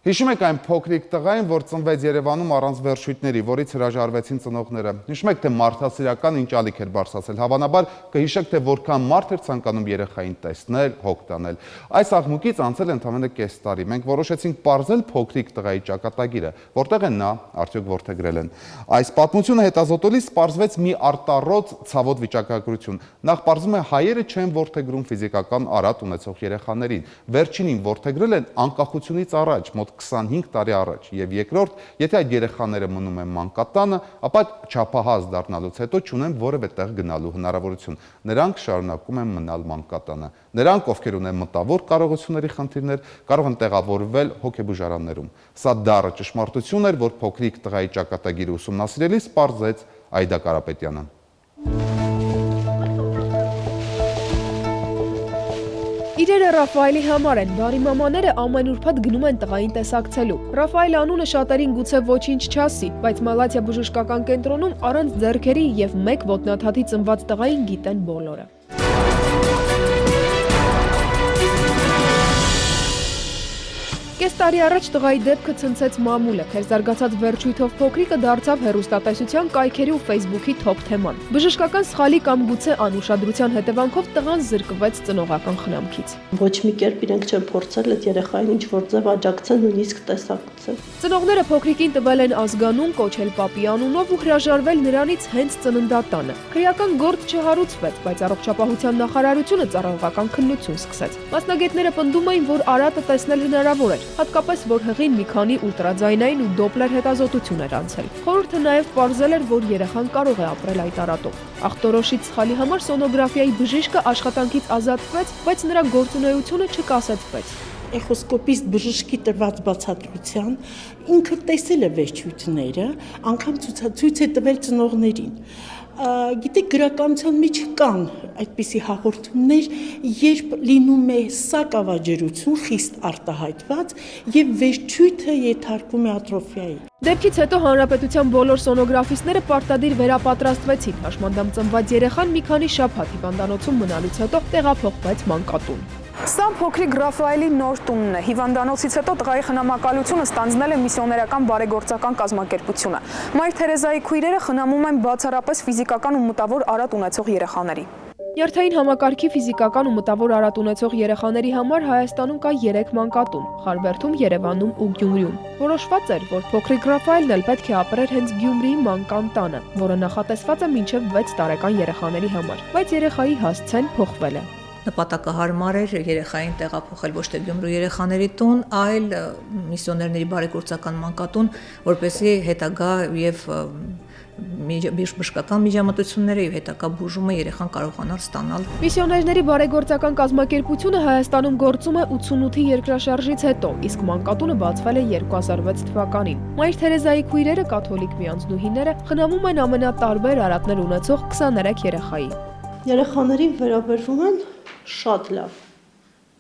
Հիշում եք այն փոքրիկ տղային, որ ծնվեց Երևանում առանց վերջույթների, որից հրաժարվեցին ծնողները։ Հիշում եք, թե մարդասիրական ինչ ալիք էր բարձրացել։ Հավանաբար կհիշեք, թե որքան մարդ էր ցանկանում երեխային տեսնել, հոգ տանել։ Այս աղմուկից անցել ընդամենը կես տարի։ Մենք որոշեցինք պարզել փոքրիկ տղայի ճակատագիրը, որտեղ է նա, արդյոք որդեգրել են։ Այս պատմությունը հետազոտելիս պարզվեց մի արտառոց ցավոտ վիճակագրություն։ Նախ պարզվում է հայերը չեն որդեգրում ֆիզիկական արատ ունեցող երեխաներին։ Վերջինին որդեգրել են անկախությունից առաջ, մոտ 25 տարի առաջ, եւ երկրորդ, եթե այդ երեխաները մնում են մանկատանը, ապա չափահաս դառնալուց հետո չունեն որևէ տեղ գնալու հնարավորություն։ Նրանք շարունակում են մնալ մանկատանը։ Նրանք, ովքեր ունեն մտավոր կարողությունների խնդիրներ, կարող են տեղավորվել հոգեբուժարաններում։ Սա դառը ճշմարտություն էր, որ փոքրիկ տղայի ճակատագիրը ուսումնասիրելիս պարզեց Այդա Կարապետյանը։ Իրերը Ռաֆայելի համար են, բարի մամաները ամեն ուրբաթ գնում են տղային տեսակցելու։ Ռաֆայել անունը շատերին գուցե ոչինչ չասի, բայց Մալաթիա բժշկական կենտրոնում առանց ձեռքերի եւ մեկ ոտնաթաթի ծնված տղային գիտեն բոլորը։ Կես տարի առաջ տղայի դեպքը ցնցեց մամուլը, թերզարգացած վերջույթով փոքրիկը դարձավ հեռուստատեսության կայքերի ու Facebook-ի թոփ թեման։ Բժշկական սխալի կամ գուցե անուշադրության հետևանքով տղան զրկվեց ծնողական խնամքից։ Ոչ մի կերպ իրենք չեն փորձել այդ երեխային ինչ-որ ձև աջակցել, նույնիսկ տեսակցել։ Ծնողները փոքրիկին տվել են ազգանուն, կոչել պապի անունով ու հրաժարվել նրանից հենց ծննդատանը։ Քրեական գործ չհարուցվեց, բայց առողջապահության նախարարությունը ծառայողական քննություն սկսեց։ Մասնագետները պնդում էին, որ արատը տեսնել հնարավոր էր, հատկապես որ հղին մի քանի ուլտրաձայնային ու դոպլեր հետազոտություն էր անցել։ Խորհուրդը նաև պարզել էր, որ երեխան կարող է ապրել այդ արատով։ Ախտորոշից սխալի համար սոնոգրաֆիայի բժիշկը աշխատանքից ազատվեց, բայց նրա գործունեությունը չկասեցվեց։ Էխոսկոպիստ բժշկի տրված բացատրության ինքը տեսել է վերջույթները, անգամ ցույց է տվել ծնողներին։ Գիտեք, գրականության մեջ կան այդպիսի հաղորդումներ, երբ լինում է սակավաջերություն խիստ արտահայտված եւ վերջույթը ենթարկվում է ատրոֆիայի։ Դեպքից հետո հանրապետության բոլոր սոնոգրաֆիստները պարտադիր վերապատրաստվեցին։ Հաշմանդամ ծնված երեխան մի քանի շաբաթ հիվանդանոցում մնալուց հետո տեղափոխվեց մանկատուն։ Սա փոքրիկ Ռաֆայելի նոր տունն է։ Հիվանդանոցից հետո տղայի խնամակալությունը ստանձնել է միսիոներական բարեգործական կազմակերպությունը։ Մայր Թերեզայի քույրերը խնամում են բացառապես ֆիզիկական ու մտավոր արատ ունեցող երեխաների։ Երթային համակարգի ֆիզիկական ու մտավոր արատ ունեցող երեխաների համար Հայաստանում կա 3 մանկատուն՝ Խարվերդում, Երևանում ու Գյումրիում։ Որոշված էր, որ փոքրիկ Ռաֆայելն էլ պետք է ապրեր հենց Գյումրիի մանկան տանը, որը նախատեսված է մինչև 6 տարեկան երեխաների համար, բայց երեխայի հասցեն փոխվել է։ Նպատակահարմար էր երեխային տեղափոխել ոչ թե Գյումրու երեխաների տուն, այլ միսիոներների բարեգործական մանկատուն, որպեսզի հետագա եւ բժշկական միջամտությունները եւ հետագա բուժումը երեխան կարողանար ստանալ։ Միսիոներների բարեգործական կազմակերպությունը Հայաստանում գործում է 88-ի երկրաշարժից հետո, իսկ մանկատունը բացվել է 2006 թվականին։ Մայր Թերեզայի քույրերը, կաթոլիկ միանձնուհիները, խնամում են ամենատարբեր արատներ ունեցող 23 երեխայի։ Երեխաներին վերաբերվում են շատ լավ։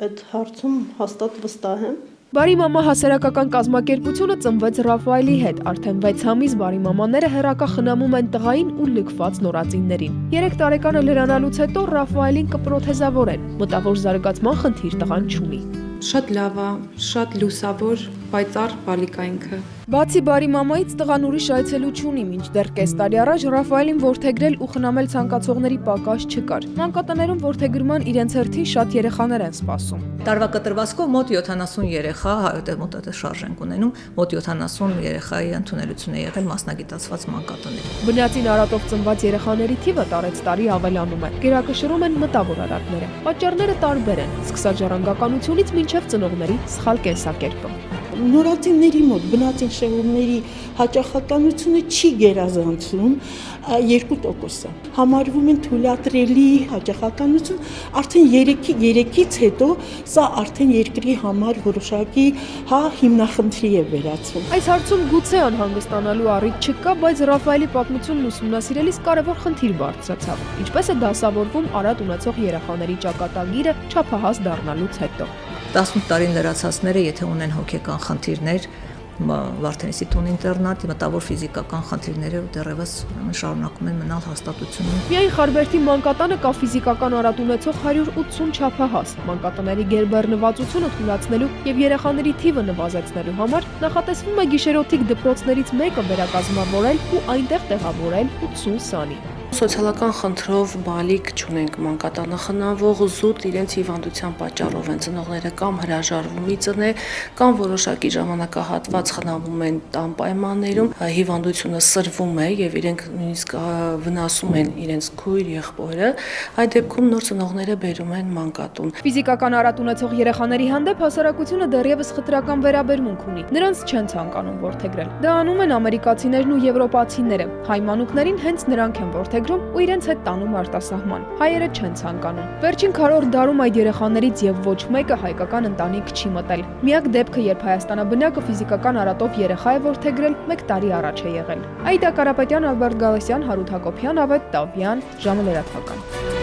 Այդ հարցում հաստատ վստահ եմ։ Բարի մամա հասարակական կազմակերպությունը ծնվեց Ռաֆայելի հետ, արդեն 6 ամիս բարի մամաները հեռակա խնամում են տղային ու լքված նորածիններին։ 3 տարեկանը լրանալուց հետո Ռաֆայելին կպրոթեզավորեն, մտավոր զարգացման խնդիր տղան չունի։ Շատ լավ է, շատ լուսավոր, պայծառ բալիկա ինքը։ Բացի բարի մամայից տղան ուրիշ այցելու չունի, մինչդեռ կես տարի առաջ Ռաֆայելին որդեգրել ու խնամել ցանկացողների պակաս չկար։ Մանկատներում որդեգրման իրենց հերթին շատ երեխաներ են սպասում։ Տարվա կտրվածքով մոտ 70 երեխա, մոտ շարժ ենք ունենում, մոտ 70 երեխայի ընդունելություն է եղել մասնագիտացված մանկատների։ Բնածին արատով ծնված երեխաների թիվը տարեց տարի ավելանում է։ Գերակշռում են մտավոր արատները։ Պատճառները տարբեր են, սկսած ժառանգականությունից մինչև ծնողների սխալ կենսակերպը։ Նորածինների մոտ բնածին շեղումների հաճախականությունը չի գերազանցում 2%-ը։ Համարվում են թույլատրելի հաճախականություն, արդեն 3-ից հետո սա արդեն երկրի համար որոշակի հիմնախնդրի է վերածվում։ Այս հարցում գուցե անհանգստանալու առիթ չկա, բայց Ռաֆայելի պատմությունն ուսումնասիրելիս կարևոր խնդիր բարձրացավ։ Ինչպես է դասավորվում արատ ունեցող երեխաների ճակատագիրը չափահաս դառնալուց հետո։ 18 տարին լրացածները, եթե ունեն հոգեկան խնդիրներ, Վարդենիսի տուն ինտերնատ, մտավոր ֆիզիկական խնդիրները դեռևս շարունակում են մնալ հաստատությունում։ Միայն Խարբերդի մանկատանը կա ֆիզիկական արատ ունեցող 180 չափահաս։ Մանկատաների գերբեռնվածությունը թույլատնելու եւ երեխաների թիվը նվազեցնելու համար նախատեսվում է գիշերօթիկ դպրոցներից մեկը վերակազմավորել ու այնտեղ տեղավորել 80 սանի։ Սոցիալական խնդրով բալիկ չունենք մանկատանը խնամվող զուտ իրենց հիվանդության պատճառով են ծնողները կամ հրաժարվում ծնել կամ որոշակի ժամանակահատված խնամում են տան պայմաններում, հիվանդությունը սրվում է եւ իրենք նույնիսկ վնասում են իրենց քույր եղբորը, այդ դեպքում նոր ծնողները բերում են մանկատուն։ Ֆիզիկական արատ ունեցող երեխաների հանդեպ հասարակությունը դեռևս խտրական վերաբերմունք ունի։ Նրանց չեն ցանկանում որդեգրել։ Դա անում են ամերիկացիներն ու եվրոպացիները։ Հայ մանուկներին հենց նրանք են որդեգրում ու իրենց հետ տանում արտասահման։ Հայերը չեն ցանկանում։ Վերջին քառորդ դարում այդ երեխաներից եւ ոչ մեկը հայկական ընտանիք չի մտել։ Միակ դեպքը, երբ Հայաստանաբնակը ֆիզիկական արատով երեխա է որդեգրել, 1 տարի առաջ է եղել։ Այդա Կարապետյան, Ալբերտ Գալասյան, Հարութ Հակոբյան, Ավետ Տավյան, ժամը լրատվական։